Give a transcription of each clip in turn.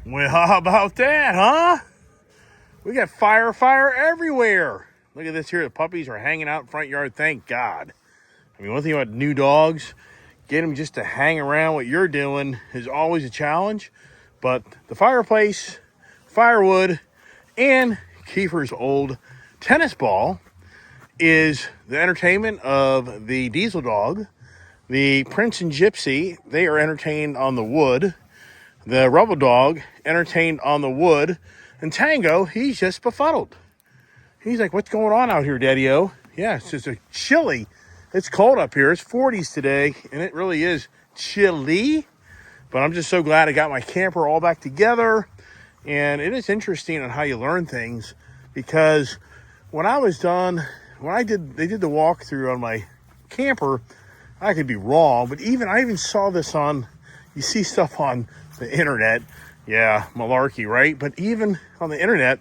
Well, how about that, huh? We got fire everywhere. Look at this here. The puppies are hanging out in front yard. Thank God. I mean, one thing about new dogs, getting them just to hang around what you're doing is always a challenge. But the fireplace, firewood, and Kiefer's old tennis ball is the entertainment of the Diesel dog. The Prince and Gypsy, they are entertained on the wood. The Rebel dog, entertained on the wood. And Tango, he's just befuddled. He's like, what's going on out here, Daddy-O? Yeah, it's just a chilly. It's cold up here. It's 40s today, and it really is chilly. But I'm just so glad I got my camper all back together. And it is interesting on how you learn things, because when I was done, they did the walkthrough on my camper, I could be wrong, but I even saw this on, you see stuff on the internet. Yeah, malarkey, right? But even on the internet,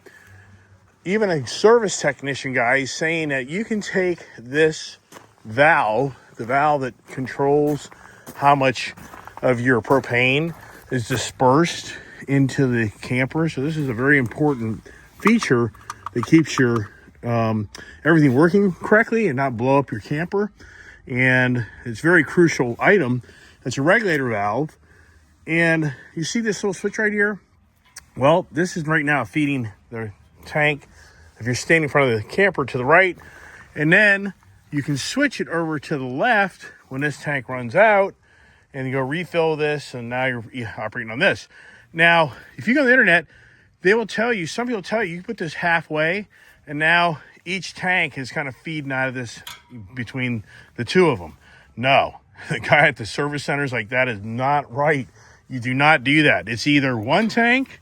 even a service technician guy is saying that you can take this valve, the valve that controls how much of your propane is dispersed into the camper. So this is a very important feature that keeps your everything working correctly and not blow up your camper. And it's a very crucial item. It's a regulator valve. And you see this little switch right here? Well, this is right now feeding the tank if you're standing in front of the camper to the right. And then you can switch it over to the left when this tank runs out, and you go refill this, and now you're operating on this. Now, if you go on the internet, they will tell you, some people tell you, you put this halfway, and now each tank is kind of feeding out of this between the two of them. No, the guy at the service center is like, that is not right. You do not do that. It's either one tank,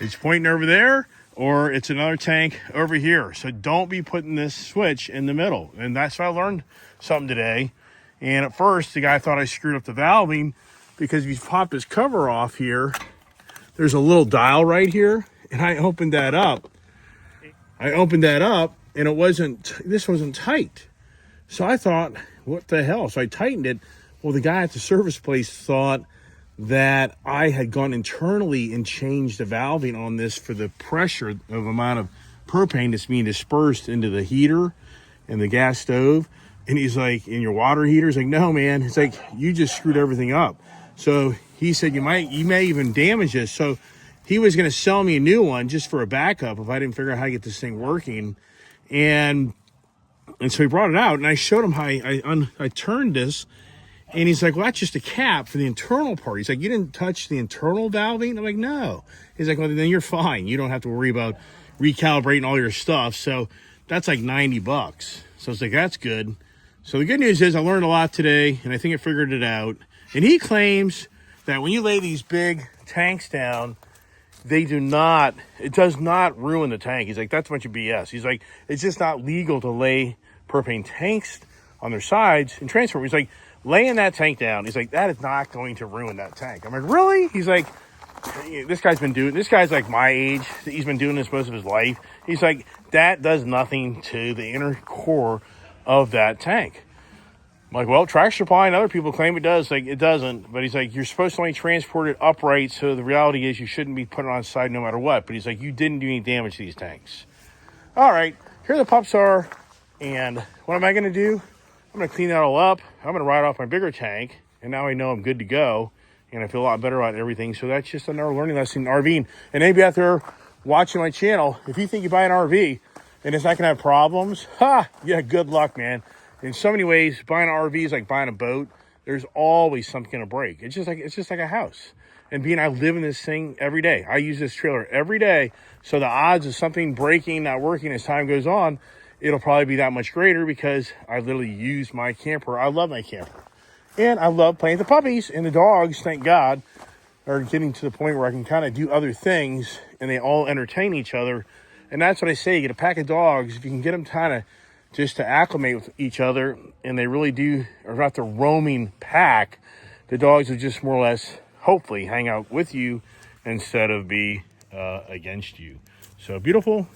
it's pointing over there, or it's another tank over here. So don't be putting this switch in the middle. And that's why I learned something today. And at first, the guy thought I screwed up the valving, because if you pop this cover off here, there's a little dial right here. And I opened that up. And this wasn't tight. So I thought, what the hell? So I tightened it. Well, the guy at the service place thought that I had gone internally and changed the valving on this for the pressure of amount of propane that's being dispersed into the heater and the gas stove. And he's like, in your water heater? He's like, no, man. It's like, you just screwed everything up. So he said, you may even damage this. So he was going to sell me a new one just for a backup if I didn't figure out how to get this thing working. And so he brought it out, and I showed him how I turned this. And he's like, well, that's just a cap for the internal part. He's like, you didn't touch the internal valving? I'm like, no. He's like, well, then you're fine. You don't have to worry about recalibrating all your stuff. So that's like $90. So it's like, that's good. So the good news is I learned a lot today, and I think I figured it out. And he claims that when you lay these big tanks down, it does not ruin the tank. He's like, that's a bunch of BS. He's like, it's just not legal to lay propane tanks on their sides and transfer. He's like, laying that tank down, he's like, that is not going to ruin that tank. I'm like, really? He's like, this guy's like my age. He's been doing this most of his life. He's like, that does nothing to the inner core of that tank. I'm like, well, Tractor Supply and other people claim it does. Like, it doesn't. But he's like, you're supposed to only transport it upright. So the reality is you shouldn't be putting it on the side no matter what. But he's like, you didn't do any damage to these tanks. All right, here the pups are. And what am I going to do? I'm going to clean that all up. I'm going to ride off my bigger tank. And now I know I'm good to go. And I feel a lot better about everything. So that's just another learning lesson in RVing. And anybody out there watching my channel, if you think you buy an RV and it's not going to have problems, yeah, good luck, man. In so many ways, buying an RV is like buying a boat. There's always something going to break. It's just like a house. And I live in this thing every day. I use this trailer every day. So the odds of something breaking, not working as time goes on, it'll probably be that much greater, because I literally use my camper. I love my camper. And I love playing with the puppies, and the dogs, thank God, are getting to the point where I can kind of do other things, and they all entertain each other. And that's what I say. You get a pack of dogs, if you can get them kind of just to acclimate with each other, and they really are not the roaming pack, the dogs will just more or less, hopefully, hang out with you instead of be against you. So beautiful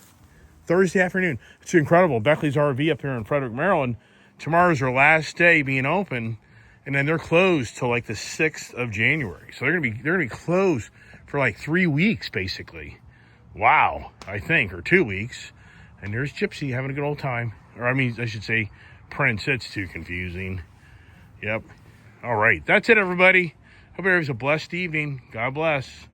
Thursday afternoon. It's incredible. Beckley's RV up here in Frederick, Maryland. Tomorrow's their last day being open, and then they're closed till like the 6th of January. So they're gonna be closed for like 3 weeks, basically. Wow, I think, or 2 weeks. And there's Gypsy having a good old time. Or I should say Prince. That's too confusing. Yep. All right, that's it, everybody. Hope everybody's a blessed evening. God bless.